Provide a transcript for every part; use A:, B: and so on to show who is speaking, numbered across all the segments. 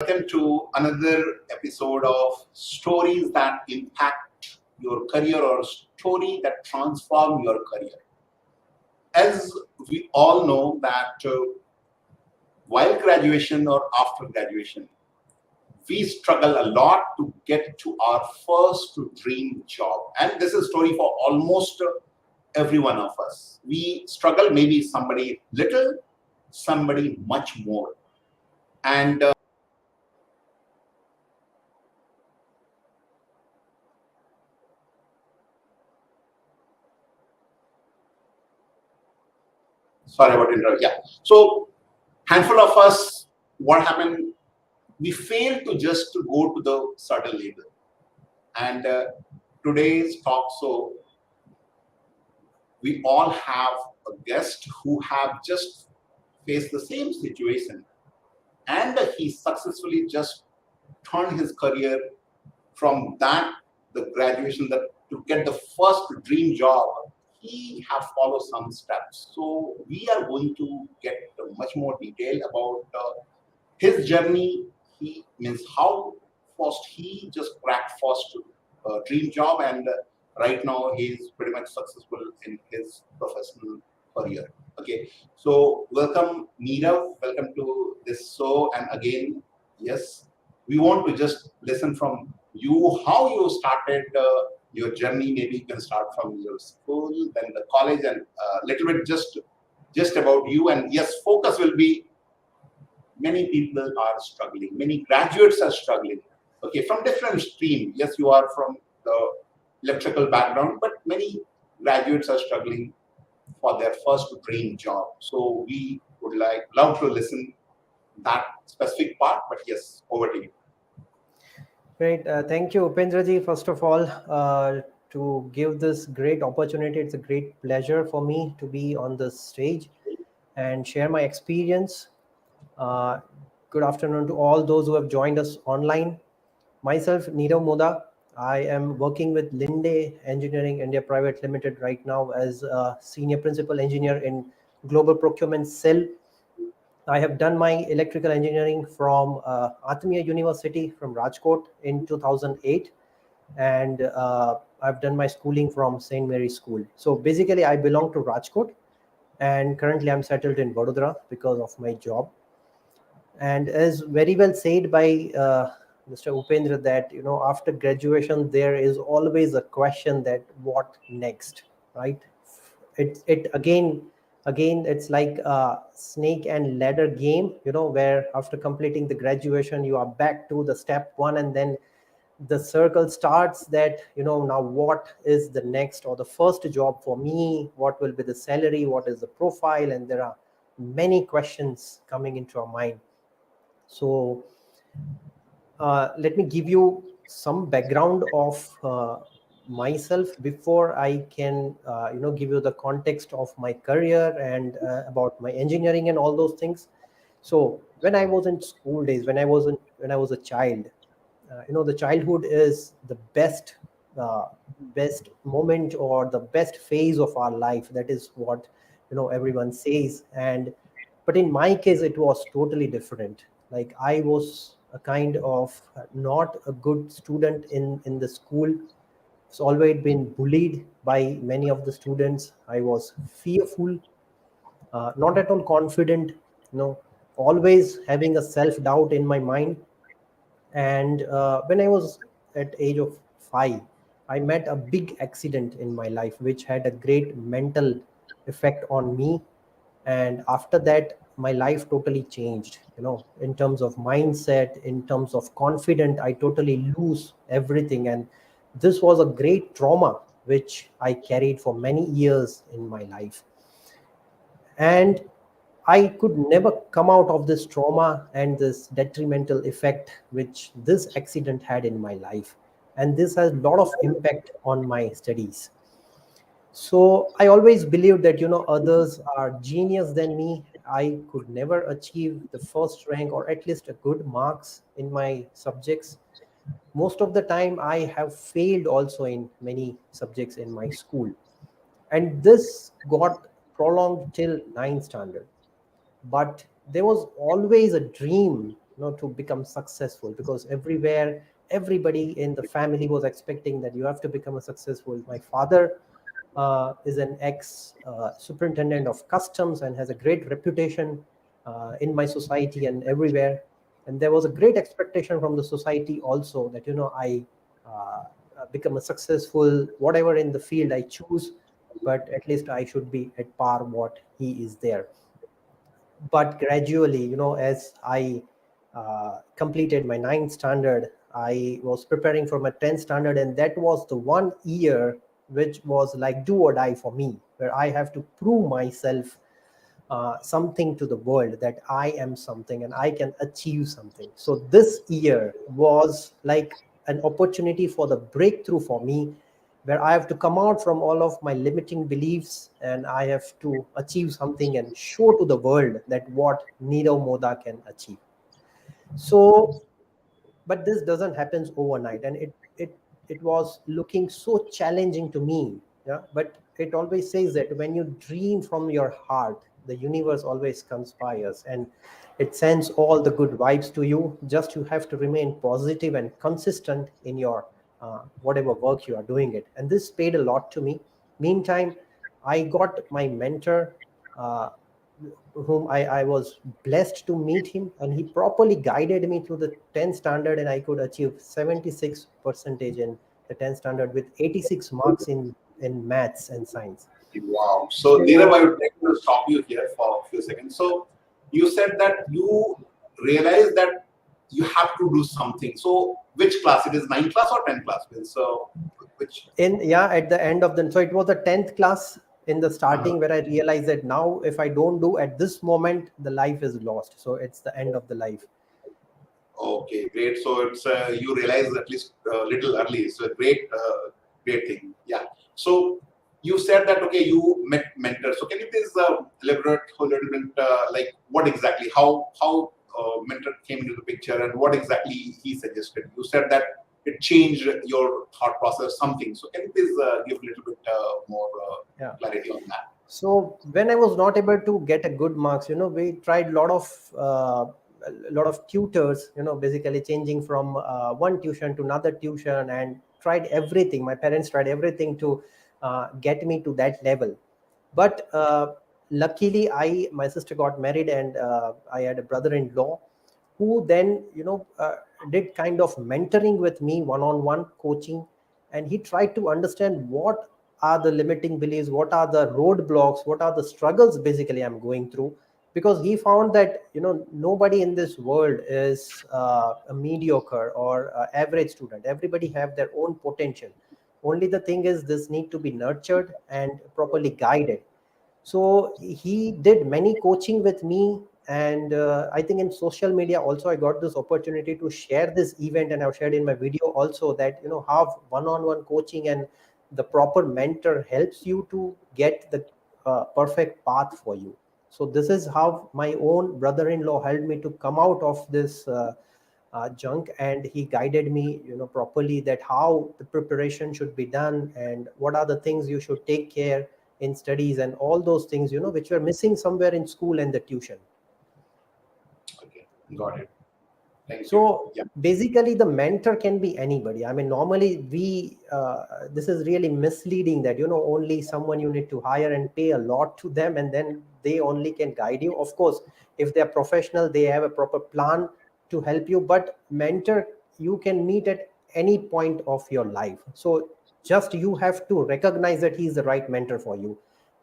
A: Welcome to another episode of Stories that Impact Your Career or Story that Transform Your Career. As we all know that while graduation or after graduation, we struggle a lot to get to our first dream job. And this is a story for almost every one of us. We struggle, maybe somebody little, somebody much more. And sorry about interrupt. Yeah. So handful of us, what happened? We failed to just to go to the certain label. And today's talk, so we all have a guest who have just faced the same situation, and he successfully just turned his career from that the graduation that to get the first dream job. He have followed some steps. So we are going to get much more detail about his journey. He means how first he just cracked first dream job, and right now he's pretty much successful in his professional career. Okay, so welcome Nirav, welcome to this show. And again, yes, we want to just listen from you how you started your journey. Maybe you can start from your school, then the college, and a little bit just about you. And yes, focus will be many people are struggling, many graduates are struggling, okay, from different stream. Yes, you are from the electrical background, but many graduates are struggling for their first dream job. So we would love to listen that specific part, but yes, over to you.
B: Great. Thank you, Upendra ji, first of all, to give this great opportunity. It's a great pleasure for me to be on this stage and share my experience. Uh, Good afternoon to all those who have joined us online. Myself, Nirav Modha. I am working with Linde Engineering India Private Limited right now as a senior principal engineer in Global Procurement Cell. I have done my electrical engineering from Atmiya University from Rajkot in 2008, and I've done my schooling from St. Mary's School. So basically, I belong to Rajkot, and currently I'm settled in Vadodara because of my job. And as very well said by Mr. Upendra, that after graduation there is always a question that what next, right? It again it's like a snake and ladder game, where after completing the graduation you are back to the step one, and then the circle starts that now what is the next or the first job for me, what will be the salary, what is the profile, and there are many questions coming into our mind. So let me give you some background of myself before I can give you the context of my career and about my engineering and all those things. So when I was in school days, when I was a child, the childhood is the best moment or the best phase of our life. That is what everyone says. And but in my case it was totally different. Like, I was a kind of not a good student in the school. It's always been bullied by many of the students. I was fearful, not at all confident, always having a self doubt in my mind. And when I was at age of 5, I met a big accident in my life which had a great mental effect on me. And after that my life totally changed, in terms of mindset, in terms of confidence. I totally lose everything, and this was a great trauma which I carried for many years in my life. And I could never come out of this trauma and this detrimental effect which this accident had in my life. And this has a lot of impact on my studies. So I always believed that others are genius than me. I could never achieve the first rank or at least a good marks in my subjects. Most of the time I have failed also in many subjects in my school. And this got prolonged till ninth standard. But there was always a dream to become successful, because everywhere, everybody in the family was expecting that you have to become a successful. My father is an ex superintendent of customs and has a great reputation in my society and everywhere. And there was a great expectation from the society also that I become a successful whatever in the field I choose, but at least I should be at par what he is there. But gradually, as I completed my ninth standard, I was preparing for my 10th standard, and that was the one year which was like do or die for me, where I have to prove myself something to the world, that I am something and I can achieve something. So this year was like an opportunity for the breakthrough for me, where I have to come out from all of my limiting beliefs and I have to achieve something and show to the world that what Nirav Modha can achieve. So, but this doesn't happen overnight, and it was looking so challenging to me. Yeah, but it always says that when you dream from your heart, the universe always conspires and it sends all the good vibes to you. Just you have to remain positive and consistent in your whatever work you are doing it, and this paid a lot to me. Meantime, I got my mentor, uh, whom I was blessed to meet him, and he properly guided me through the 10th standard, and I could achieve 76 percentage in the 10th standard with 86 marks in maths and science.
A: Wow. So, Nirav, I
B: So
A: would like to stop you here for a few seconds. So, you said that you realized that you have to do something. So, which class? It is ninth class or 10th class? So, which?
B: at the end of the, so it was the 10th class in the
A: Uh-huh.
B: starting, where I realized that now if I don't do at this moment, the life is lost. So it's the end of the life.
A: Okay, great. So it's you realize at least a little early. So great, great thing. Yeah. So you said that okay, you met mentors. So can you please elaborate a little bit, like what exactly, how mentor came into the picture, and what exactly he suggested? You said that it changed your thought process, something. So can you please give a little bit more
B: Yeah.
A: clarity on that?
B: So when I was not able to get a good marks, we tried a lot of tutors, basically changing from one tuition to another tuition, and tried everything. My parents tried everything to get me to that level. But luckily, my sister got married, and I had a brother-in-law who then did kind of mentoring with me, one-on-one coaching, and he tried to understand what are the limiting beliefs, what are the roadblocks, what are the struggles basically I'm going through, because he found that nobody in this world is a mediocre or average student. Everybody have their own potential. Only the thing is, this need to be nurtured and properly guided. So he did many coaching with me, and I think in social media also I got this opportunity to share this event, and I've shared in my video also that how one-on-one coaching and the proper mentor helps you to get the perfect path for you. So this is how my own brother-in-law helped me to come out of this junk, and he guided me properly, that how the preparation should be done and what are the things you should take care in studies, and all those things which were missing somewhere in school and the tuition.
A: Okay, got it. Thank you.
B: So
A: Yeah.
B: basically the mentor can be anybody. I mean, normally we this is really misleading that only someone you need to hire and pay a lot to them, and then they only can guide you. Of course, if they are professional, they have a proper plan to help you, but mentor you can meet at any point of your life. So just you have to recognize that he is the right mentor for you,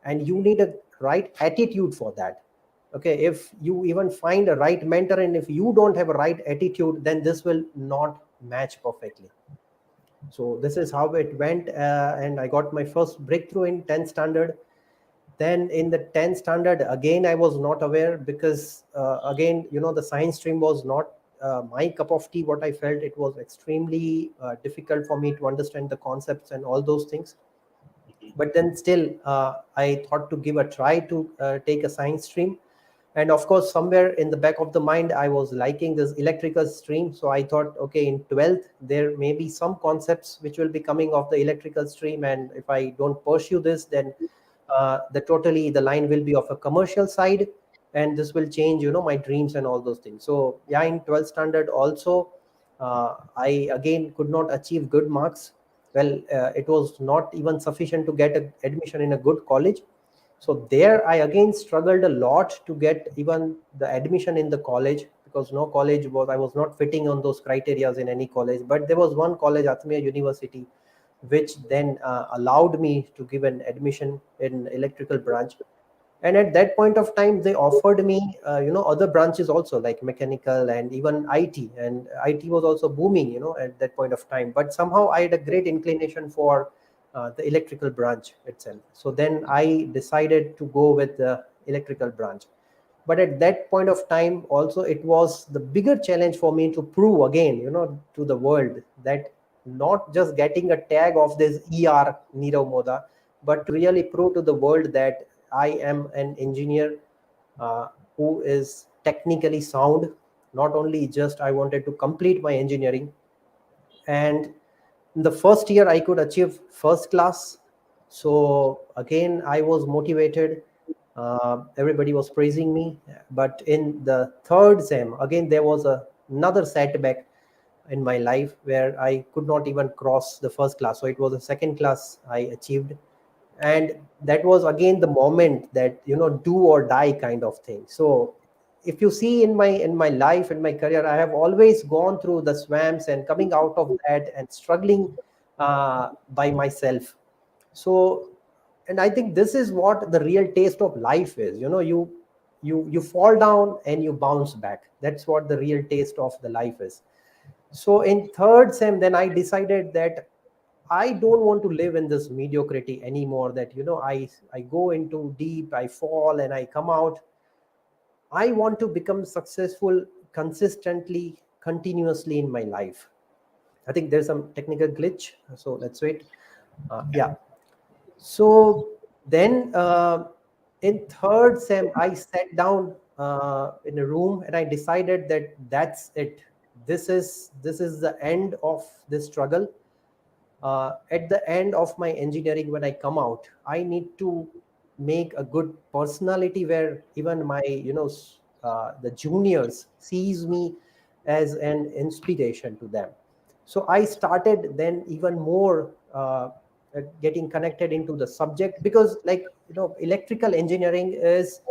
B: and you need a right attitude for that. Okay, if you even find a right mentor and if you don't have a right attitude, then this will not match perfectly. So this is how it went, and I got my first breakthrough in 10th standard. Then in the 10th standard, again I was not aware, because again the science stream was not my cup of tea. What I felt, it was extremely difficult for me to understand the concepts and all those things. But then still, I thought to give a try to take a science stream. And of course, somewhere in the back of the mind, I was liking this electrical stream. So I thought, okay, in 12th there may be some concepts which will be coming of the electrical stream, and if I don't pursue this, then the line will be of a commercial side. and this will change, my dreams and all those things. So yeah, in 12th standard also, I again could not achieve good marks. Well, it was not even sufficient to get admission in a good college. So there I again struggled a lot to get even the admission in the college, because no college was, I was not fitting on those criterias in any college. But there was one college, Atmiya University, which then allowed me to give an admission in electrical branch. And at that point of time they offered me other branches also, like mechanical and even IT, and IT was also booming at that point of time. But somehow I had a great inclination for the electrical branch itself. So then I decided to go with the electrical branch. But at that point of time also, it was the bigger challenge for me to prove again, to the world, that not just getting a tag of this Nirav Modha, but to really prove to the world that I am an engineer who is technically sound. Not only just I wanted to complete my engineering, and in the first year I could achieve first class. So again I was motivated. Everybody was praising me. But in the third sem, again there was another setback in my life, where I could not even cross the first class. So it was a second class I achieved. And that was again the moment that, do or die kind of thing. So if you see in my life, in my career, I have always gone through the swamps and coming out of that and struggling by myself. So, and I think this is what the real taste of life is. You fall down and you bounce back. That's what the real taste of the life is. So in third sem, then I decided that I don't want to live in this mediocrity anymore. That, I go into deep, I fall and I come out. I want to become successful consistently, continuously in my life. I think there's some technical glitch, so let's wait. Yeah. So then in third sem, I sat down in a room and I decided that that's it. This is the end of this struggle. At the end of my engineering, when I come out, I need to make a good personality, where even my the juniors sees me as an inspiration to them. So I started then even more getting connected into the subject, because, like, electrical engineering is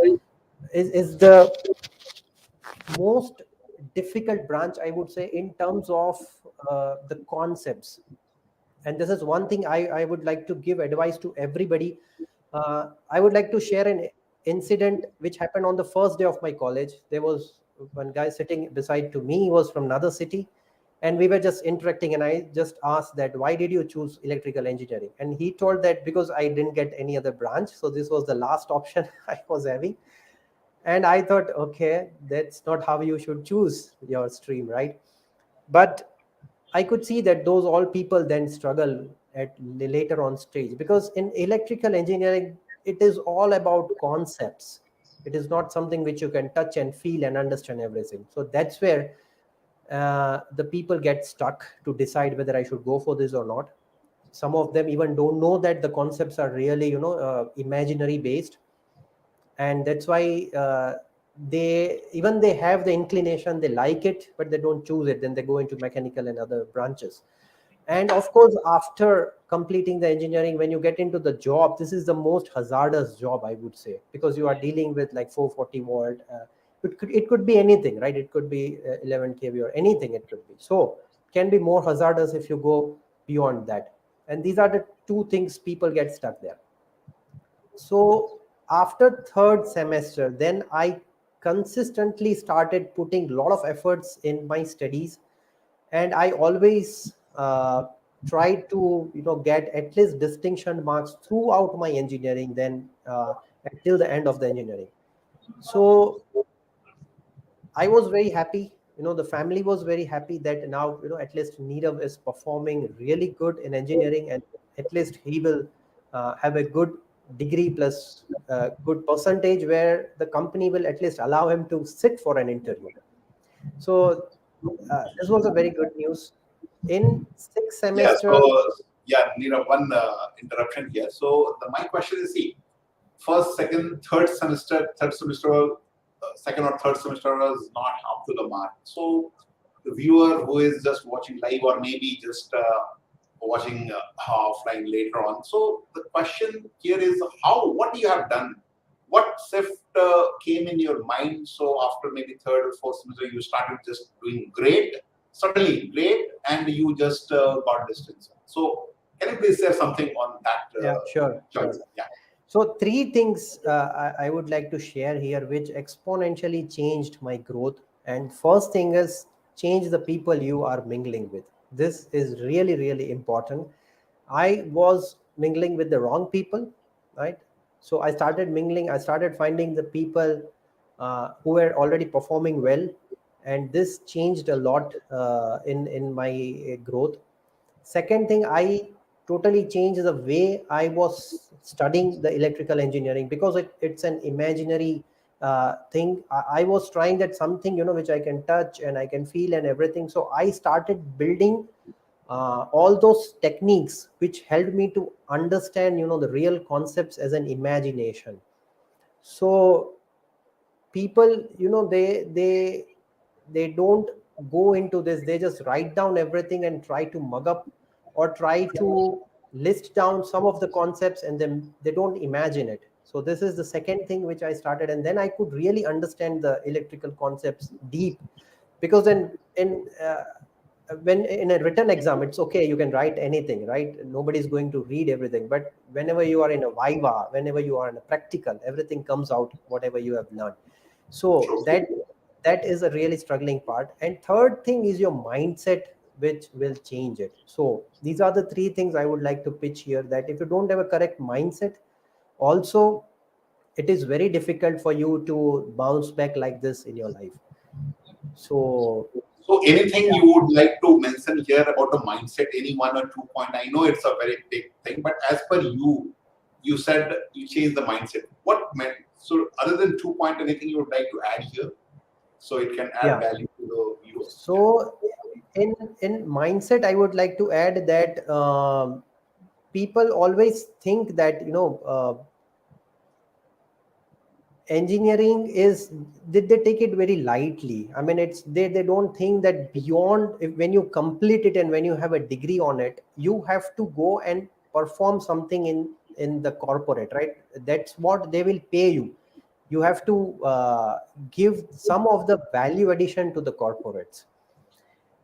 B: the most difficult branch, I would say, in terms of the concepts. And this is one thing I would like to give advice to everybody. I would like to share an incident which happened on the first day of my college. There was one guy sitting beside to me. He was from another city, and we were just interacting, and I just asked that, why did you choose electrical engineering? And he told that, because I didn't get any other branch, so this was the last option I was having. And I thought, okay, that's not how you should choose your stream, right? But I could see that those all people then struggle at later on stage, because in electrical engineering it is all about concepts. It is not something which you can touch and feel and understand everything. So that's where the people get stuck to decide whether I should go for this or not. Some of them even don't know that the concepts are really imaginary based, and that's why they have the inclination, they like it, but they don't choose it. Then they go into mechanical and other branches. And of course, after completing the engineering, when you get into the job, this is the most hazardous job, I would say, because you are dealing with like 440 volt. It could be anything, right? It could be 11 kV or anything. It could be, so can be more hazardous if you go beyond that. And these are the two things people get stuck there. So after third semester, then I consistently started putting a lot of efforts in my studies, and I always tried to get at least distinction marks throughout my engineering, then until the end of the engineering. So I was very happy. The family was very happy that now, at least Nirav is performing really good in engineering, and at least he will have a good degree plus good percentage, where the company will at least allow him to sit for an interview. So this was a very good news. In sixth
A: Yeah.
B: semester,
A: So yeah, one interruption here. So my question is, see, first, second, third semester, second or third semester was not up to the mark. So the viewer who is just watching live or maybe just watching offline later on. So the question here is what you have done? What shift came in your mind? So after maybe third or fourth semester, you started just doing great, suddenly great, and you just got distance. So can you please share something on that
B: Yeah, sure.
A: choice? Yeah.
B: So three things I would like to share here, which exponentially changed my growth. And first thing is change the people you are mingling with. This is really, really important. I was mingling with the wrong people, right? So I started mingling. I started finding the people who were already performing well, and this changed a lot in my growth. Second thing, I totally changed the way I was studying the electrical engineering, because it's an imaginary thing. I was trying that something, which I can touch and I can feel and everything. So I started building all those techniques which helped me to understand, the real concepts as an imagination. So people, they don't go into this. They just write down everything and try to mug up, or try to list down some of the concepts, and then they don't imagine it. So this is the second thing which I started, and then I could really understand the electrical concepts deep. Because then when in a written exam, it's okay, you can write anything, right? Nobody's going to read everything. But whenever you are in a viva, whenever you are in a practical, everything comes out, whatever you have learned. So
A: True.
B: that is a really struggling part. And third thing is your mindset, which will change it. So these are the three things I would like to pitch here, that if you don't have a correct mindset, also it is very difficult for you to bounce back like this in your life. So
A: So anything you would like to mention here about the mindset, any one or 2 point? I know it's a very big thing, but as per you, you said you changed the mindset. What meant? So other than 2 point, anything you would like to add here, so it can add
B: yeah.
A: value to the viewers? Yeah.
B: So in mindset, I would like to add that people always think that, engineering is, they take it very lightly. I mean, it's they don't think that beyond, if when you complete it and when you have a degree on it, you have to go and perform something in the corporate, right? That's what they will pay you. You have to give some of the value addition to the corporates.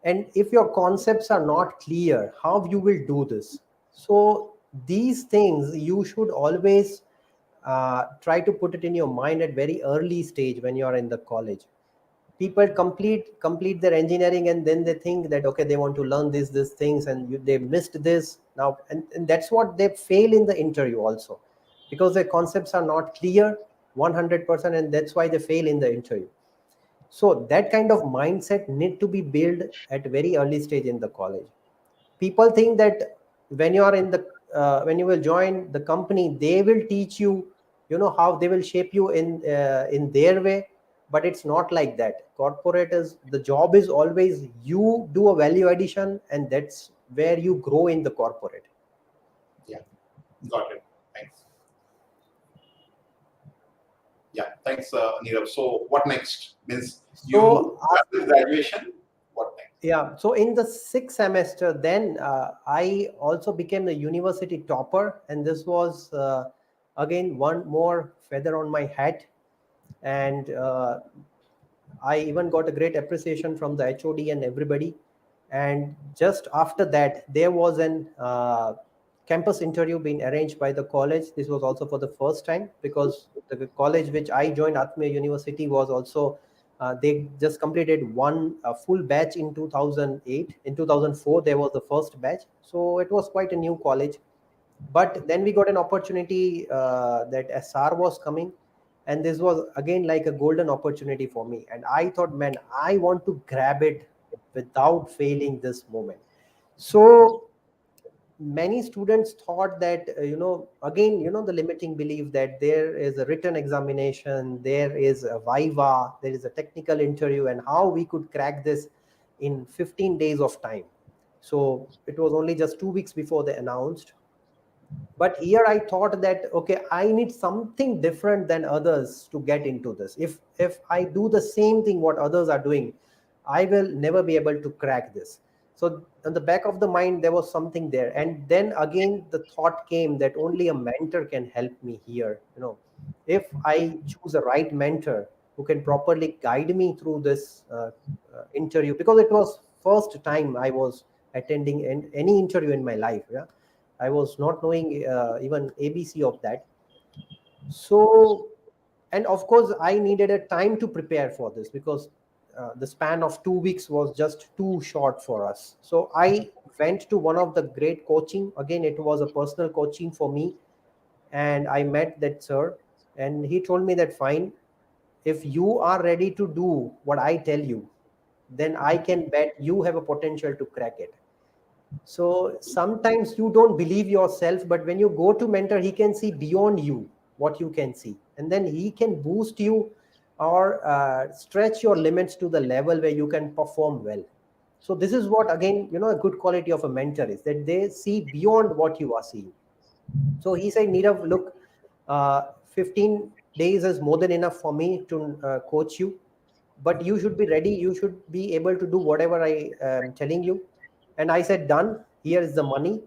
B: And if your concepts are not clear, how you will do this? So these things you should always try to put it in your mind at very early stage when you are in the college. People complete their engineering, and then they think that, okay, they want to learn these things, and they missed this now, and that's what they fail in the interview also, because their concepts are not clear 100%, and that's why they fail in the interview. So that kind of mindset need to be built at very early stage in the college. People think that when you are in the when you will join the company, they will teach you, how they will shape you in their way. But it's not like that. Corporate is, the job is always you do a value addition, and that's where you grow in the corporate.
A: Yeah. Got it. Thanks. Yeah. Thanks, Nirav. So what next? Means you
B: So
A: after graduation, what next?
B: yeah, so in the sixth semester, then I also became the university topper, and this was again one more feather on my hat. And I even got a great appreciation from the HOD and everybody. And just after that, there was an campus interview being arranged by the college. This was also for the first time, because the college which I joined, Atmia University, was also they just completed one full batch in 2008. In 2004, there was the first batch, so it was quite a new college. But then we got an opportunity that SR was coming, and this was again like a golden opportunity for me. And I thought, man, I want to grab it without failing this moment. So many students thought that, again, the limiting belief that there is a written examination, there is a viva, there is a technical interview, and how we could crack this in 15 days of time. So it was only just 2 weeks before they announced. But here I thought that, okay, I need something different than others to get into this. If I do the same thing what others are doing, I will never be able to crack this. So on the back of the mind there was something there, and then again the thought came that only a mentor can help me here. If I choose a right mentor who can properly guide me through this interview, because it was first time I was attending any interview in my life. Yeah, I was not knowing even ABC of that. So, and of course, I needed a time to prepare for this, because the span of 2 weeks was just too short for us. So I went to one of the great coaching. Again, it was a personal coaching for me, and I met that sir, and he told me that fine, if you are ready to do what I tell you, then I can bet you have a potential to crack it. So sometimes you don't believe yourself, but when you go to mentor, he can see beyond you what you can see, and then he can boost you or stretch your limits to the level where you can perform well. So this is what, again, a good quality of a mentor is that they see beyond what you are seeing. So he said, Nirav, look, 15 days is more than enough for me to coach you, but you should be ready. You should be able to do whatever I am telling you. And I said, done. Here is the money,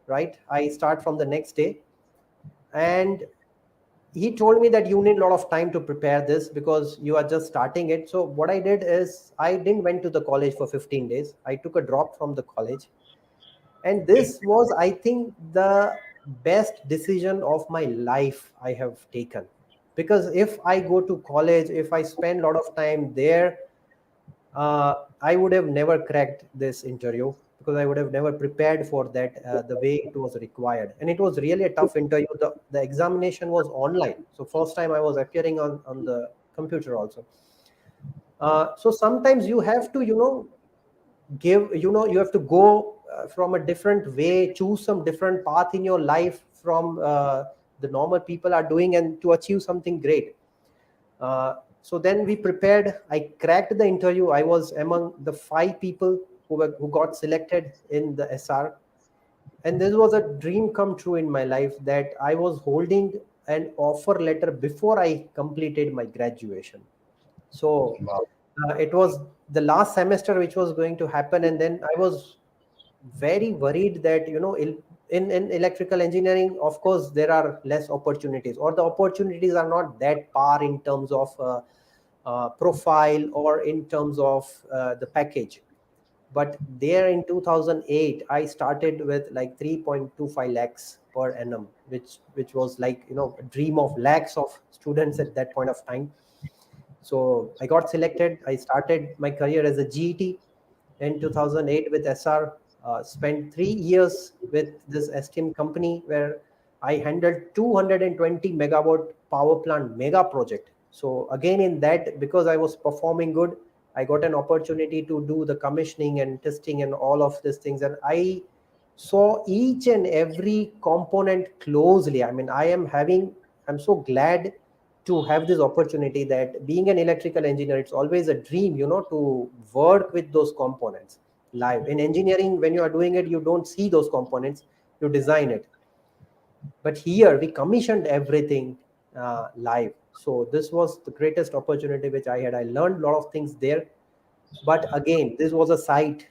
B: right? I start from the next day. And he told me that you need a lot of time to prepare this because you are just starting it. So what I did is I didn't went to the college for 15 days. I took a drop from the college, and
A: Okay.
B: this was, I think, the best decision of my life I have taken. Because if I go to college, if I spend a lot of time there, I would have never cracked this interview, because I would have never prepared for that the way it was required. And it was really a tough interview. The examination was online, so first time I was appearing on the computer also. So sometimes you have to give, you have to go from a different way, choose some different path in your life from the normal people are doing, and to achieve something great. So then we prepared. I cracked the interview. I was among the 5 people who got selected in the SR. And this was a dream come true in my life, that I was holding an offer letter before I completed my graduation. So
A: Wow.
B: it was the last semester which was going to happen, and then I was very worried that, in electrical engineering, of course there are less opportunities, or the opportunities are not that par in terms of profile or in terms of the package. But there in 2008 I started with like 3.25 lakhs per annum, which was like, a dream of lakhs of students at that point of time. So I got selected. I started my career as a GET in 2008 with SR. Spent 3 years with this esteemed company where I handled 220 megawatt power plant mega project. So again, in that, because I was performing good, I got an opportunity to do the commissioning and testing and all of these things. And I saw each and every component closely. I mean, I'm so glad to have this opportunity, that being an electrical engineer, it's always a dream, to work with those components live. In engineering, when you are doing it, you don't see those components, you design it. But here we commissioned everything live. So this was the greatest opportunity which I had. I learned a lot of things there. But again, this was a site,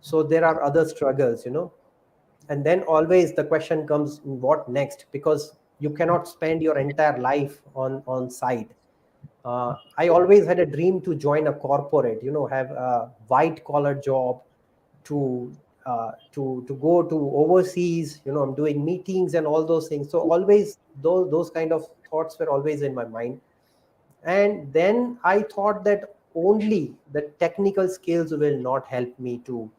B: so there are other struggles, and then always the question comes, what next? Because you cannot spend your entire life on site. I always had a dream to join a corporate, have a white collar job, to go to overseas. I'm doing meetings and all those things. So always those kind of thoughts were always in my mind. And then I thought that only the technical skills will not help me to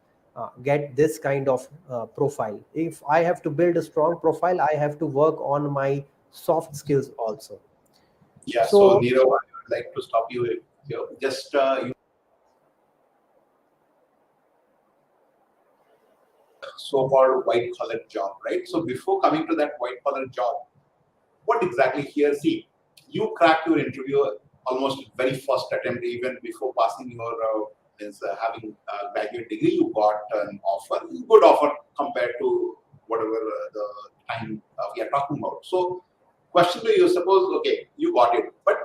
B: get this kind of profile. If I have to build a strong profile, I have to work on my soft skills also.
A: Yeah. So
B: So
A: Nirav, I would like to stop you here. Just so-called white-collar job, right? So before coming to that white-collar job, what exactly here? See, you cracked your interview almost very first attempt, even before passing your having a graduate degree. You got an offer, good offer compared to whatever the time we are talking about. So, question to you: suppose, okay, you got it, but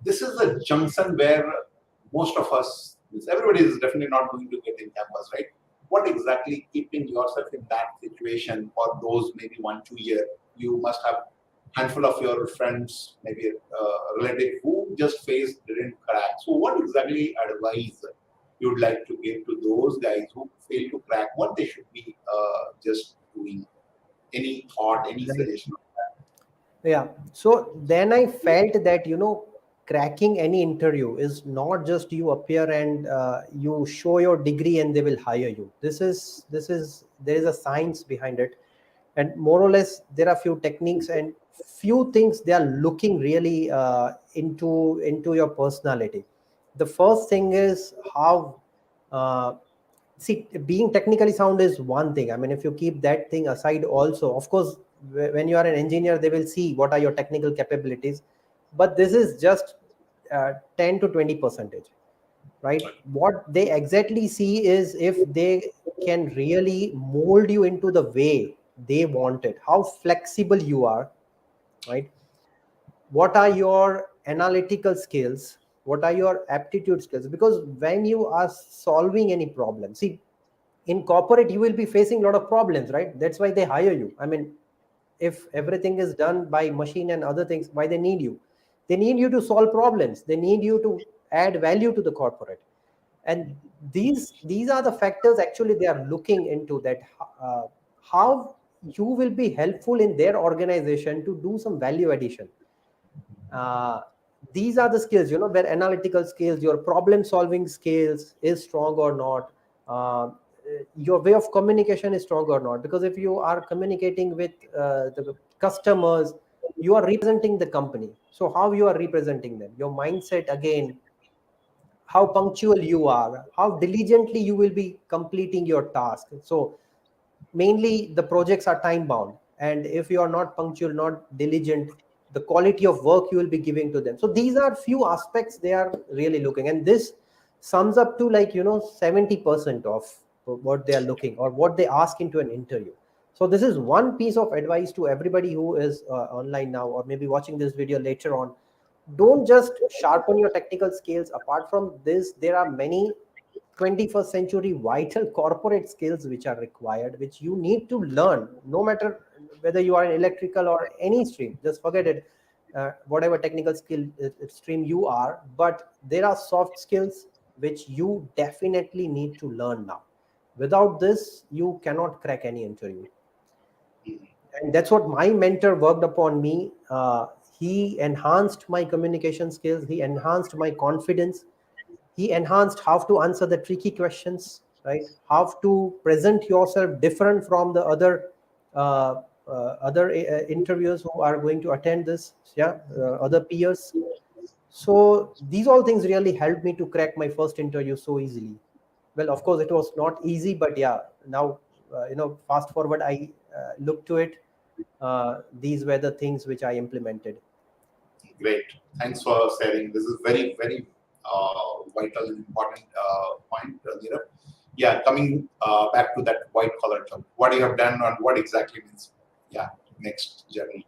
A: this is a junction where most of us, everybody is definitely not going to get in campus, right? What exactly keeping yourself in that situation for those maybe 1 2 year? You must have handful of your friends, maybe a relative who just faced didn't crack. So, what exactly advice you would like to give to those guys who fail to crack? What they should be just doing? Any thought, any
B: Right.
A: suggestion?
B: Yeah. So then I felt that, cracking any interview is not just you appear and you show your degree and they will hire you. There is a science behind it. And more or less, there are few techniques and few things they are looking really into your personality. The first thing is how, uh, see, being technically sound is one thing. I mean, if you keep that thing aside also, of course, when you are an engineer, they will see what are your technical capabilities, but this is just 10 to 20 percentage, right? What they exactly see is if they can really mold you into the way they want it, how flexible you are, right? What are your analytical skills, what are your aptitude skills? Because when you are solving any problem, see, in corporate you will be facing a lot of problems, right? That's why they hire you. I mean, if everything is done by machine and other things, why they need you? They need you to solve problems, they need you to add value to the corporate. And these are the factors actually they are looking into, that uh, how you will be helpful in their organization to do some value addition. uh, these are the skills, where analytical skills, your problem solving skills is strong or not, your way of communication is strong or not. Because if you are communicating with the customers, you are representing the company, so how you are representing them, your mindset again, how punctual you are, how diligently you will be completing your task. So mainly the projects are time bound, and if you are not punctual, not diligent, the quality of work you will be giving to them. So these are few aspects they are really looking, and this sums up to, like, 70% of what they are looking or what they ask into an interview. So this is one piece of advice to everybody who is online now, or maybe watching this video later on. Don't just sharpen your technical skills. Apart from this, there are many 21st century vital corporate skills which are required, which you need to learn, no matter whether you are in electrical or any stream. Just forget it, whatever technical skill stream you are. But there are soft skills which you definitely need to learn now. Without this, you cannot crack any interview. And that's what my mentor worked upon me. He enhanced my communication skills, he enhanced my confidence, he enhanced how to answer the tricky questions, right? How to present yourself different from the uh, other interviewers who are going to attend this, yeah, other peers. So these all things really helped me to crack my first interview so easily. Well, of course, it was not easy, but yeah, now, fast forward, I look to it. These were the things which I implemented.
A: Great. Thanks for sharing. This is very, very vital and important point, Nirav. Yeah, coming back to that white collar job, what you have done and what exactly means, yeah, next journey.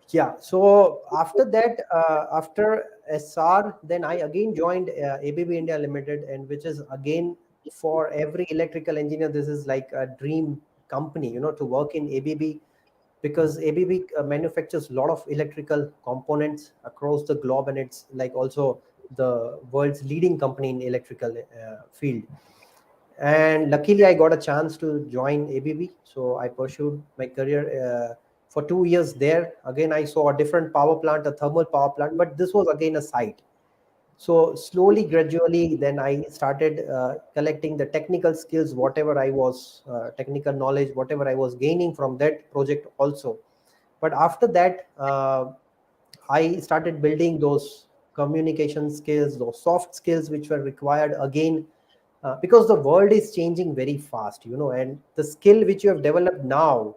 B: Yeah. So after that, after SR, then I again joined ABB India Limited, and which is again, for every electrical engineer, this is like a dream company, to work in ABB, because ABB manufactures a lot of electrical components across the globe, and it's like also the world's leading company in electrical field. And luckily I got a chance to join ABB, so I pursued my career for 2 years there. Again, I saw a different power plant, a thermal power plant, but this was again a site. So slowly, gradually, then I started collecting the technical skills, whatever I was technical knowledge, whatever I was gaining from that project also. But after that, I started building those communication skills, those soft skills which were required again, because the world is changing very fast, and the skill which you have developed now,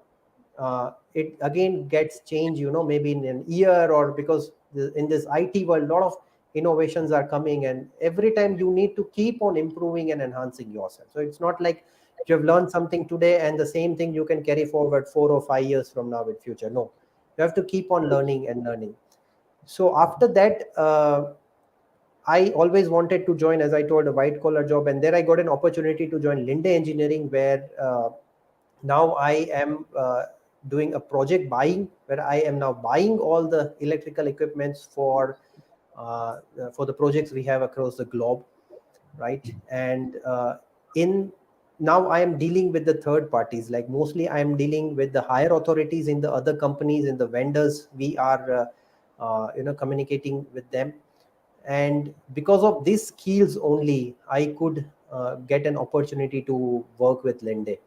B: it again gets changed, maybe in an year, or because in this IT world, a lot of innovations are coming, and every time you need to keep on improving and enhancing yourself. So it's not like you have learned something today and the same thing you can carry forward 4 or 5 years from now in future. No, you have to keep on learning and learning. So after that, I always wanted to join, as I told, a white collar job, and there I got an opportunity to join Linde Engineering, where now I am doing a project buying, where I am now buying all the electrical equipments for the projects we have across the globe, right? And in now I am dealing with the third parties. Like mostly I am dealing with the higher authorities in the other companies, in the vendors. We are communicating with them, and because of these skills only I could get an opportunity to work with Linde.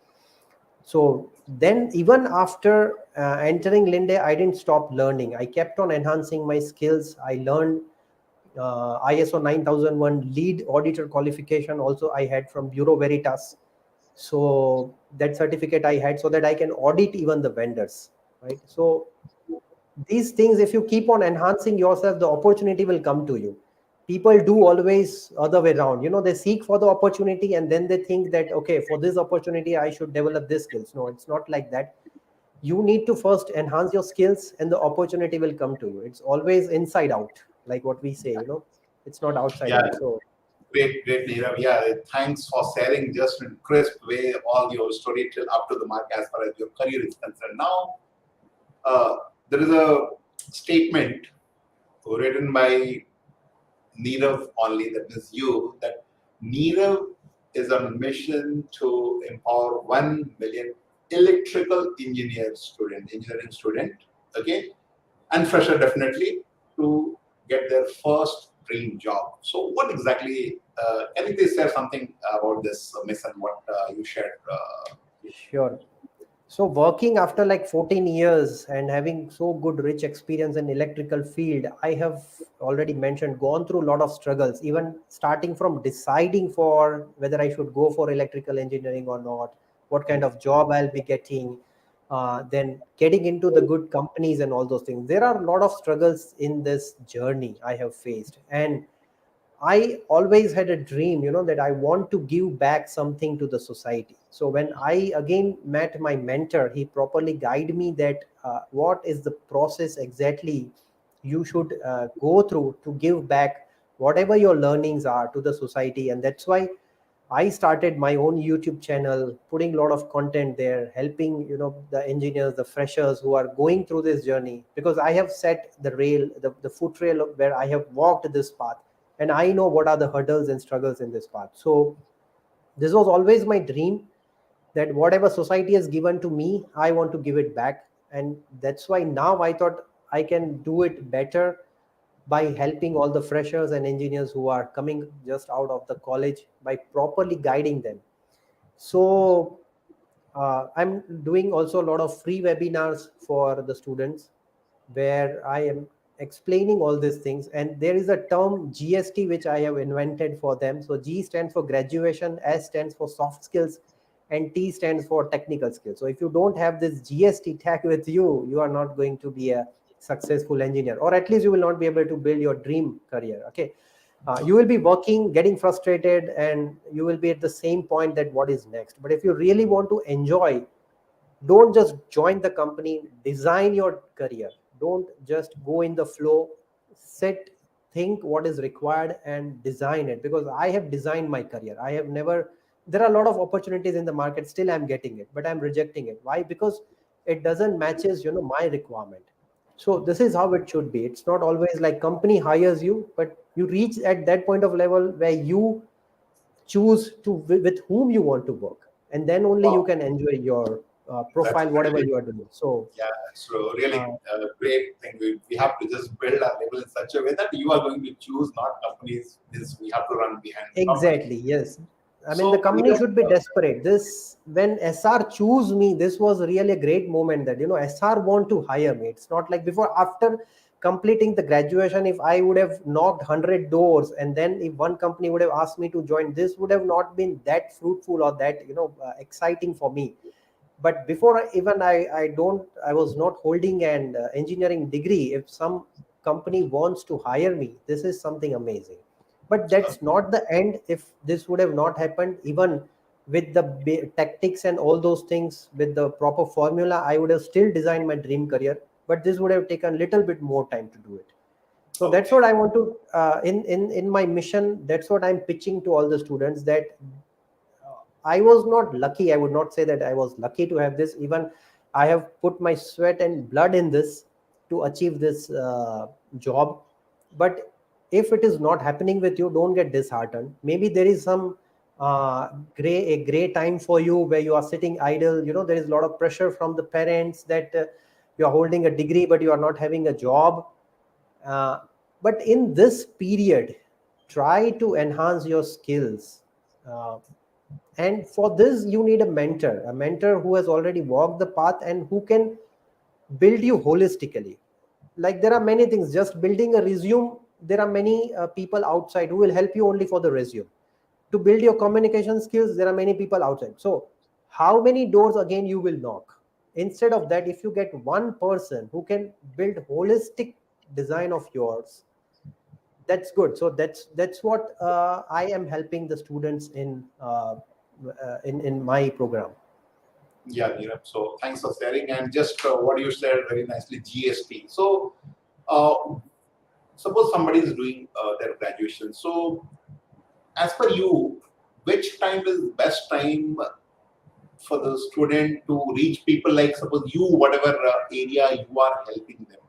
B: So then even after entering Linde, I didn't stop learning. I kept on enhancing my skills. I learned ISO 9001 lead auditor qualification also I had from Bureau Veritas. So that certificate I had so that I can audit even the vendors, right? So these things, if you keep on enhancing yourself, the opportunity will come to you. People do always other way around, they seek for the opportunity and then they think that, okay, for this opportunity I should develop this skills. No, it's not like that. You need to first enhance your skills and the opportunity will come to you. It's always inside out, like what we say, it's not outside
A: Yeah,
B: out. So
A: great, Nirav. Yeah, thanks for sharing just in crisp way all your story till up to the mark as far as your career is concerned. Now, uh, there is a statement written by Nirav only, that is you, that Nirav is on mission to empower 1 million electrical engineering student, okay, and fresher definitely, to get their first dream job. So, what exactly, can you please share something about this mission, what you shared?
B: sure. So working after like 14 years and having so good rich experience in electrical field, I have already mentioned gone through a lot of struggles, even starting from deciding for whether I should go for electrical engineering or not, what kind of job I'll be getting, then getting into the good companies and all those things. There are a lot of struggles in this journey I have faced, and I always had a dream, that I want to give back something to the society. So when I again met my mentor, he properly guided me that what is the process exactly you should go through to give back whatever your learnings are to the society. And that's why I started my own YouTube channel, putting a lot of content there, helping the engineers, the freshers who are going through this journey, because I have set the rail, the foot rail where I have walked this path, and I know what are the hurdles and struggles in this path. So this was always my dream, that whatever society has given to me, I want to give it back. And that's why now I thought I can do it better by helping all the freshers and engineers who are coming just out of the college, by properly guiding them. So I'm doing also a lot of free webinars for the students, where I am explaining all these things. And there is a term GST which I have invented for them. So G stands for graduation, S stands for soft skills, and T stands for technical skills. So if you don't have this GST tag with you, you are not going to be a successful engineer, or at least you will not be able to build your dream career. Okay. You will be working, getting frustrated, and you will be at the same point that what is next. But if you really want to enjoy, don't just join the company, design your career. Don't just go in the flow. Sit, think what is required and design it, because I have designed my career. I have never There are a lot of opportunities in the market, still I'm getting it, but I'm rejecting it. Why? Because it doesn't matches my requirement. So this is how it should be. It's not always like company hires you, but you reach at that point of level where you choose to with whom you want to work, and then only you
A: Wow,
B: can enjoy your
A: that's
B: profile, whatever
A: really,
B: you are doing. So
A: yeah, so really
B: uh,
A: great thing. We have to just build our level in such a way that you are going to choose, not companies. This we have to run behind the company.
B: exactly, yes. I mean, the
A: So,
B: company
A: Nirav,
B: should be desperate. This When SR choose me, this was really a great moment, that SR want to hire me. It's not like before. After completing the graduation, if I would have knocked 100 doors, and then if one company would have asked me to join, this would have not been that fruitful or that exciting for me. But before even I was not holding an engineering degree. If some company wants to hire me, this is something amazing. But that's not the end. If this would have not happened, even with the tactics and all those things, with the proper formula, I would have still designed my dream career, but this would have taken a little bit more time to do it. So that's
A: Okay.
B: what I want to, in my mission, that's what I'm pitching to all the students, that I was not lucky. I would not say that I was lucky to have this. Even I have put my sweat and blood in this to achieve this job. But if it is not happening with you, don't get disheartened. Maybe there is some a gray time for you where you are sitting idle. There is a lot of pressure from the parents that you are holding a degree, but you are not having a job. Uh, but in this period, try to enhance your skills. Uh, and for this, you need a mentor who has already walked the path and who can build you holistically. Like, there are many things, just building a resume. There are many people outside who will help you only for the resume. To build your communication skills, there are many people outside. So how many doors again you will knock? Instead of that, if you get one person who can build holistic design of yours, that's good. So that's what I am helping the students in my program.
A: Yeah, Nirav. So thanks for sharing. And just what you said very nicely, GST. So uh, suppose somebody is doing their graduation. So as per you, which time is best time for the student to reach people, like suppose you, whatever area you are helping them?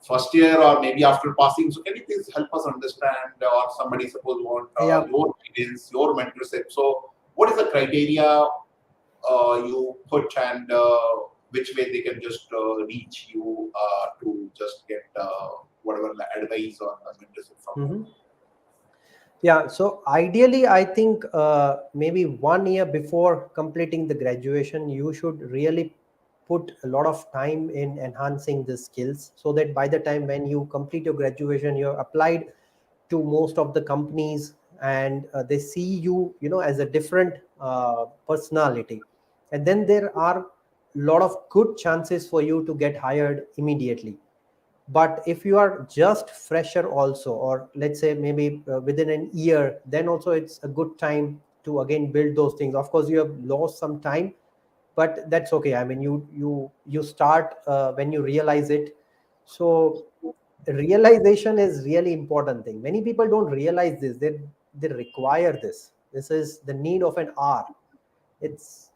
A: First year or maybe after passing. So can you please help us understand, or somebody suppose want
B: Yeah.
A: your guidance, your mentorship. So what is the criteria you put, and which way they can just reach you to just get whatever advice or mentorship from you?
B: Mhm. Yeah, so ideally, I think maybe 1 year before completing the graduation, you should really put a lot of time in enhancing the skills, so that by the time when you complete your graduation, you're applied to most of the companies, and they see you, as a different personality. And then there are a lot of good chances for you to get hired immediately. But if you are just fresher also, or let's say maybe within an year, then also it's a good time to again build those things. Of course, you have lost some time, but that's okay. I mean, you start when you realize it. So realization is really important thing. Many people don't realize this. They require this. This is the need of an hour. It's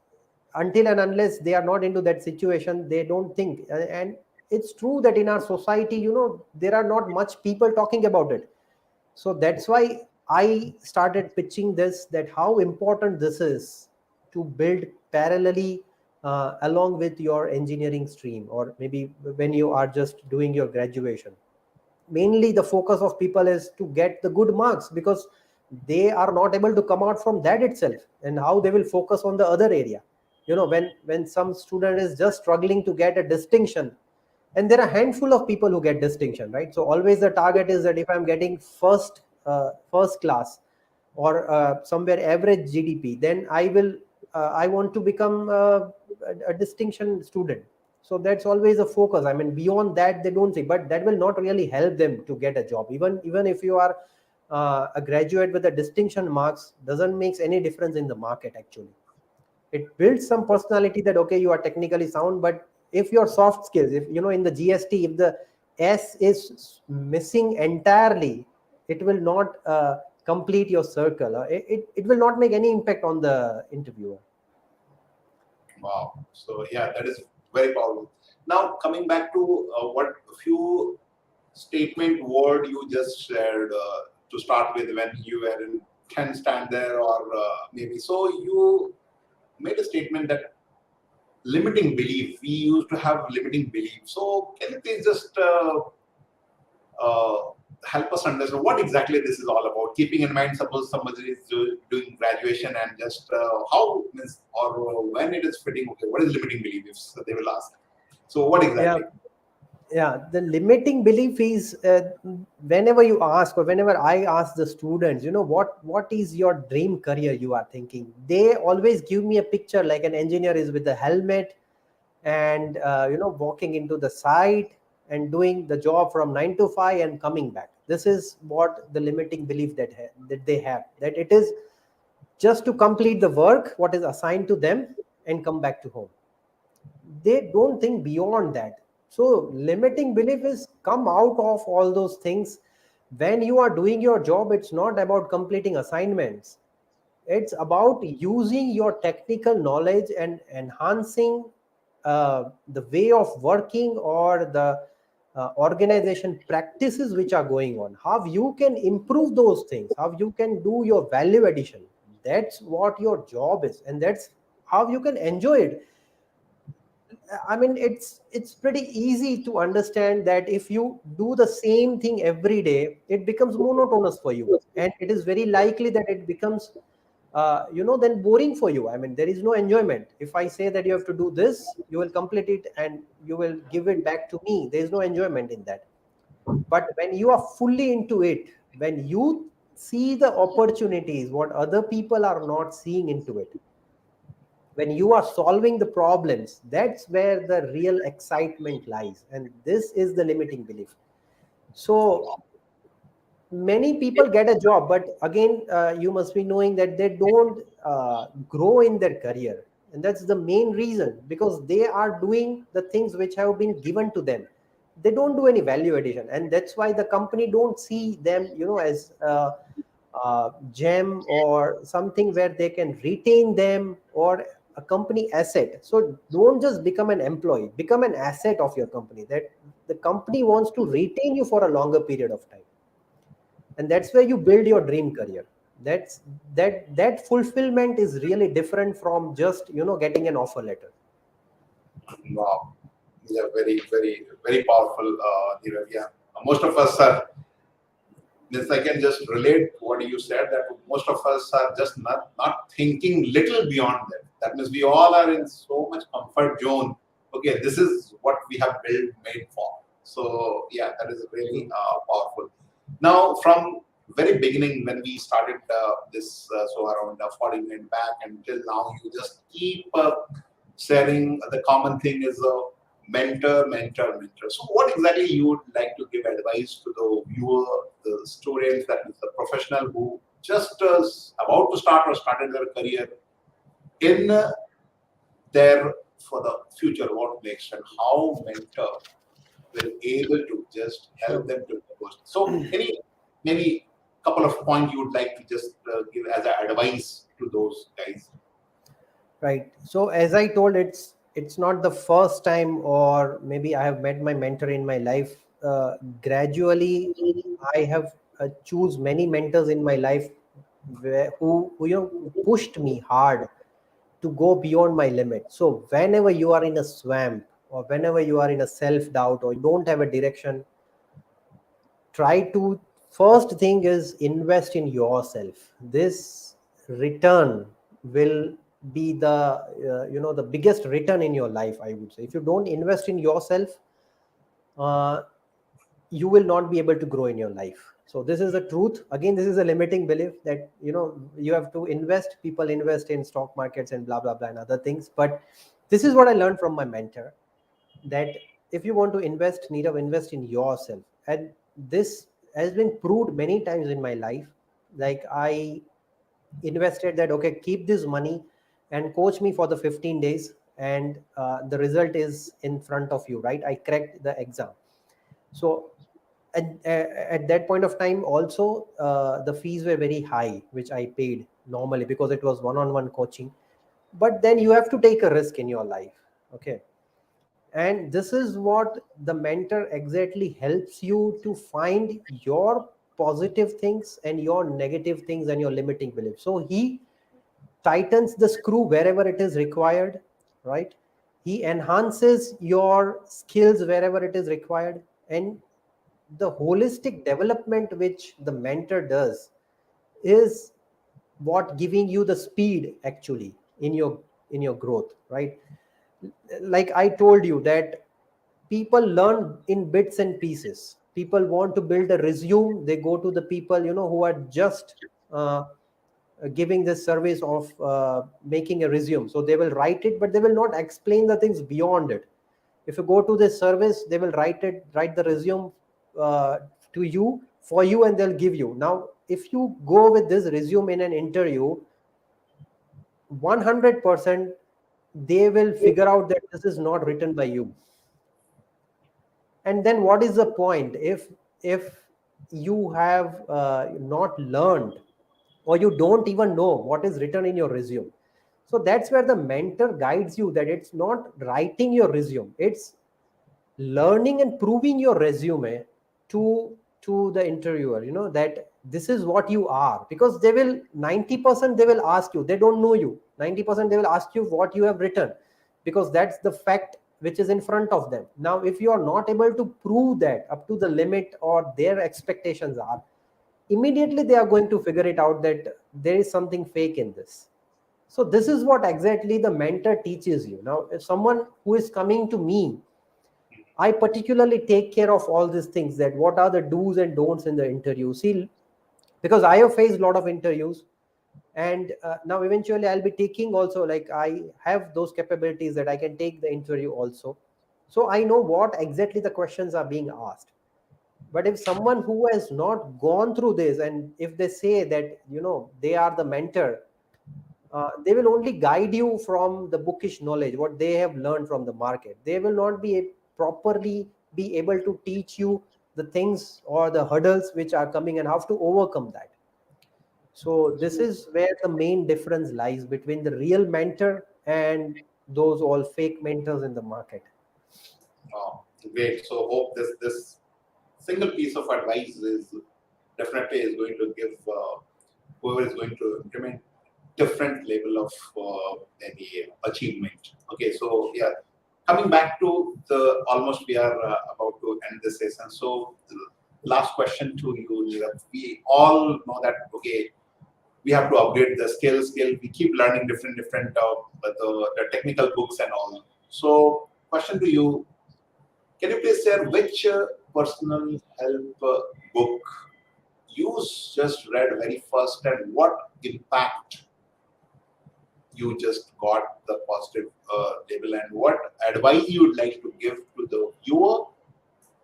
B: until and unless they are not into that situation, they don't think. And it's true that in our society, there are not much people talking about it. So that's why I started pitching this, that how important this is to build parallelly along with your engineering stream, or maybe when you are just doing your graduation. Mainly the focus of people is to get the good marks, because they are not able to come out from that itself, and how they will focus on the other area. When some student is just struggling to get a distinction, and there are a handful of people who get distinction, right? So always the target is that if I'm getting first class, or somewhere average GDP, then I want to become a distinction student. So that's always a focus. I mean, beyond that they don't see, but that will not really help them to get a job. Even if you are a graduate with a distinction marks, doesn't makes any difference in the market actually. It builds some personality, that okay, you are technically sound, but if your soft skills, if in the GST, if the S is missing entirely, it will not complete your circle. It will not make any impact on the interviewer.
A: Wow. So yeah, that is very powerful. Now coming back to what few statement word you just shared to start with when you were in 10th standard, or maybe so you made a statement that limiting belief. We used to have limiting belief. So can you please just uh, help us understand what exactly this is all about? Keeping in mind, suppose somebody is doing graduation and just how means, or when it is fitting. Okay, what is limiting belief? If they will ask. So what
B: Yeah.
A: exactly?
B: Yeah, the limiting belief is, whenever you ask, or whenever I ask the students, what is your dream career you are thinking, they always give me a picture like an engineer is with a helmet, and walking into the site, and doing the job from 9 to 5 and coming back. This is what the limiting belief that they have, that it is just to complete the work what is assigned to them and come back to home. They don't think beyond that. So limiting belief is come out of all those things. When you are doing your job, it's not about completing assignments, it's about using your technical knowledge and enhancing the way of working or the organization practices which are going on, how you can improve those things, how you can do your value addition. That's what your job is, and that's how you can enjoy it. I mean, it's pretty easy to understand that if you do the same thing every day, it becomes monotonous for you, and it is very likely that it becomes, then boring for you. I mean, there is no enjoyment. If I say that you have to do this, you will complete it and you will give it back to me. There is no enjoyment in that. But when you are fully into it, when you see the opportunities, what other people are not seeing into it, when you are solving the problems, that's where the real excitement lies, and this is the limiting belief. So many people get a job, but again, you must be knowing that they don't grow in their career, and that's the main reason, because they are doing the things which have been given to them. They don't do any value addition, and that's why the company don't see them, as gem or something where they can retain them, or a company asset. So don't just become an employee, become an asset of your company, that the company wants to retain you for a longer period of time. And that's where you build your dream career. That fulfillment is really different from just getting an offer letter.
A: Wow. Yeah, very, very, very powerful, Nirav. Yeah. Most of us are, this I can just relate to what you said, that most of us are just not thinking little beyond that. That means we all are in so much comfort zone. Okay, this is what we have built, made for. So yeah, that is really powerful. Now, from very beginning when we started this, so around 40 minutes back until now, you just keep sharing. The common thing is mentor, mentor, mentor. So, what exactly you would like to give advice to the viewer, the students, that is the professional who just about to start or started their career in their for the future workplace, and how mentor will able to just help
B: Sure.
A: them to go. So, any maybe couple of points you would like to just give as an advice to those guys?
B: Right. So as I told, it's not the first time, or maybe I have met my mentor in my life. Gradually, I have choose many mentors in my life who pushed me hard to go beyond my limit. So whenever you are in a swamp, or whenever you are in a self doubt, or you don't have a direction, try to, first thing is invest in yourself. This return will be the the biggest return in your life, I would say. If you don't invest in yourself, uh, you will not be able to grow in your life. So this is the truth. Again, this is a limiting belief that you have to invest. People invest in stock markets and blah blah blah and other things, but this is what I learned from my mentor, that if you want to invest, need to invest in yourself. And this has been proved many times in my life. Like, I invested that, okay, keep this money and coach me for the 15 days, and the result is in front of you, right? I cracked the exam. So at that point of time also, the fees were very high, which I paid normally, because it was one-on-one coaching. But then you have to take a risk in your life. Okay. And this is what the mentor exactly helps you to find your positive things and your negative things and your limiting beliefs. So he tightens the screw wherever it is required, right? He enhances your skills wherever it is required. And the holistic development which the mentor does is what giving you the speed actually in your growth, right? Like I told you, that people learn in bits and pieces. People want to build a resume, they go to the people who are just uh, giving this service of making a resume. So they will write it, but they will not explain the things beyond it. If you go to this service, they will write the resume uh, to you for you, and they'll give you. Now if you go with this resume in an interview, 100% they will figure out that this is not written by you. And then what is the point if you have not learned, or you don't even know what is written in your resume? So that's where the mentor guides you, that it's not writing your resume, it's learning and proving your resume to the interviewer, that this is what you are. Because they will 90% they will ask you, they don't know you, 90% they will ask you what you have written, because that's the fact which is in front of them. Now if you are not able to prove that up to the limit or their expectations are, immediately they are going to figure it out that there is something fake in this. So this is what exactly the mentor teaches you. Now if someone who is coming to me, I particularly take care of all these things, that what are the do's and don'ts in the interview. See, because I have faced a lot of interviews, and now eventually I'll be taking also, like I have those capabilities that I can take the interview also. So I know what exactly the questions are being asked. But if someone who has not gone through this, and if they say that, they are the mentor, they will only guide you from the bookish knowledge, what they have learned from the market. They will not be properly be able to teach you the things or the hurdles which are coming and how to overcome that. So this is where the main difference lies between the real mentor and those all fake mentors in the market.
A: Uh, Great. So hope this single piece of advice is definitely is going to give whoever is going to implement different level of maybe achievement. Okay, so yeah, coming back to the almost we are about to end this session. So the last question to you, Nirav. We all know that okay, we have to upgrade the skill. We keep learning different the technical books and all. So question to you: can you please share which personal help book you just read very first and what impact you just got the positive label, and what advice you would like to give to the viewer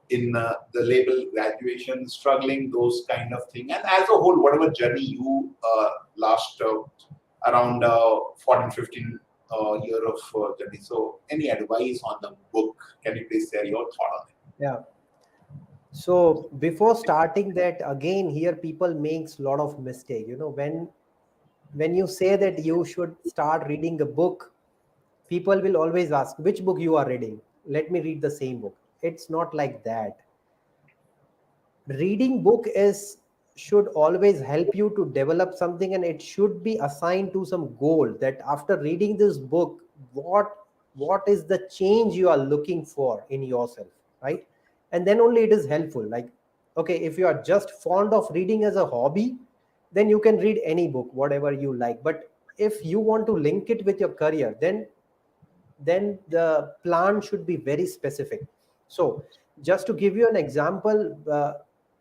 A: in the label graduation, struggling, those kind of thing, and as a whole, whatever journey you last around 14, 15 year of journey. So, any advice on the book? Can you please share your thought on it?
B: Yeah. So before starting that, again, here people makes a lot of mistake. When you say that you should start reading a book, people will always ask which book you are reading. Let me read the same book. It's not like that. Reading book is should always help you to develop something, and it should be assigned to some goal, that after reading this book, what is the change you are looking for in yourself, right? And then only it is helpful. Like, okay, if you are just fond of reading as a hobby, then you can read any book whatever you like. But if you want to link it with your career, then the plan should be very specific. So just to give you an example,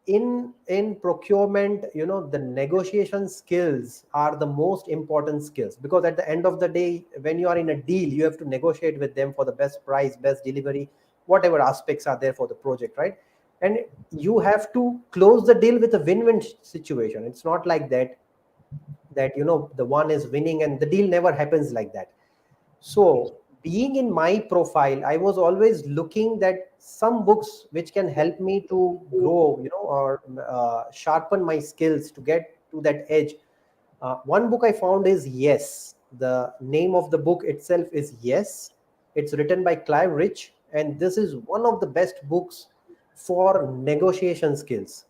B: in procurement, the negotiation skills are the most important skills, because at the end of the day, when you are in a deal, you have to negotiate with them for the best price, best delivery, whatever aspects are there for the project, right? And you have to close the deal with a win-win situation. It's not like that the one is winning and the deal never happens like that. So being in my profile, I was always looking that some books which can help me to grow, or sharpen my skills to get to that edge. One book I found is Yes. The name of the book itself is Yes. It's written by Clive Rich, and this is one of the best books for negotiation skills.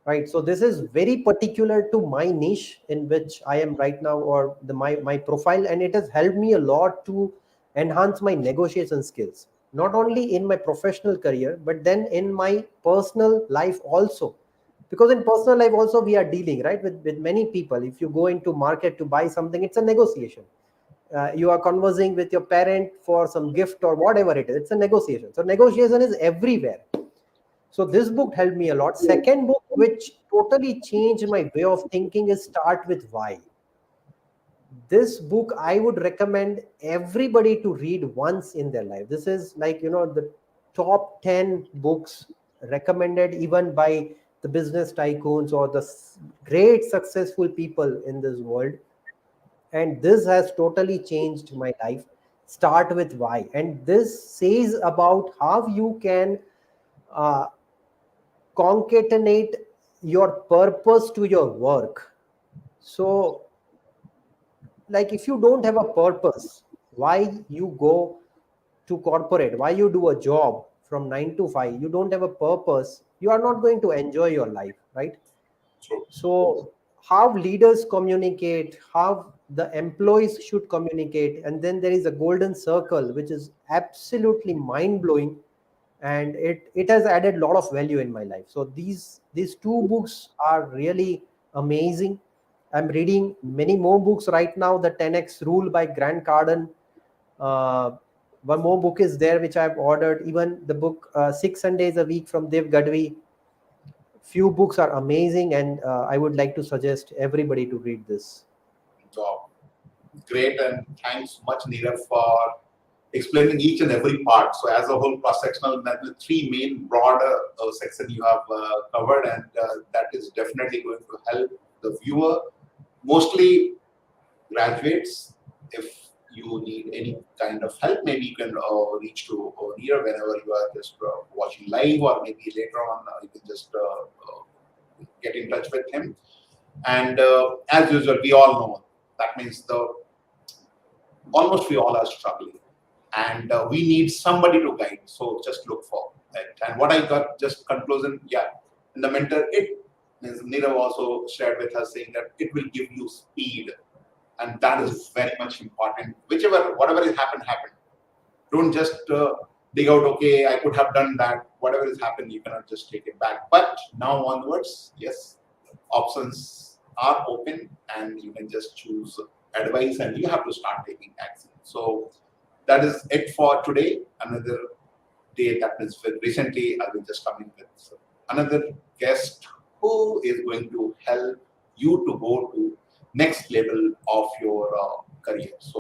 B: Right, so this is very particular to my niche in which I am right now, or my profile, and it has helped me a lot to enhance my negotiation skills, not only in my professional career but then in my personal life also. Because in personal life also we are dealing, right, with many people. If you go into market to buy something, it's a negotiation. You are conversing with your parent for some gift or whatever it is, it's a negotiation. So negotiation is everywhere. So this book helped me a lot. Second book which totally changed my way of thinking is Start with Why. this book I would recommend everybody to read once in their life. This is like, the top 10 books recommended even by the business tycoons or the great successful people in this world. And this has totally changed my life. Start with why. And this says about how you can uh, concatenate your purpose to your work. So, like, if you don't have a purpose, why you go to corporate, why you do a job from 9 to 5, you don't have a purpose, you are not going to enjoy your life, right?
A: True.
B: So how leaders communicate, how the employees should communicate, and then there is a golden circle which is absolutely mind blowing, and it has added a lot of value in my life. So these two books are really amazing. I'm reading many more books right now. The 10x rule by Grant Cardone. uh, One more book is there which I've ordered. Even the book, 6 Sundays a Week from Dev Gadvi. Few books are amazing, and I would like to suggest everybody to read this.
A: Job. Great, and thanks so much, Nirav, for explaining each and every part. So, as a whole cross-sectional, that the three main broader section you have covered, and that is definitely going to help the viewer, mostly graduates. If you need any kind of help, maybe you can reach to Nirav whenever you are just watching live, or maybe later on you can just get in touch with him. And as usual, we all know that means the almost we all are struggling, and we need somebody to guide. So just look for it. And what I got just conclusion, yeah, in the mentor, it means Nirav also shared with us saying that it will give you speed, and that is very much important. Whatever has happened, happened. Don't just dig out. Okay, I could have done that. Whatever has happened, you cannot just take it back. But now onwards, yes, options are open, and you can just choose advice, and you have to start taking action. So that is it for today. Another day, that is recently I will just coming with another guest who is going to help you to go to next level of your career. So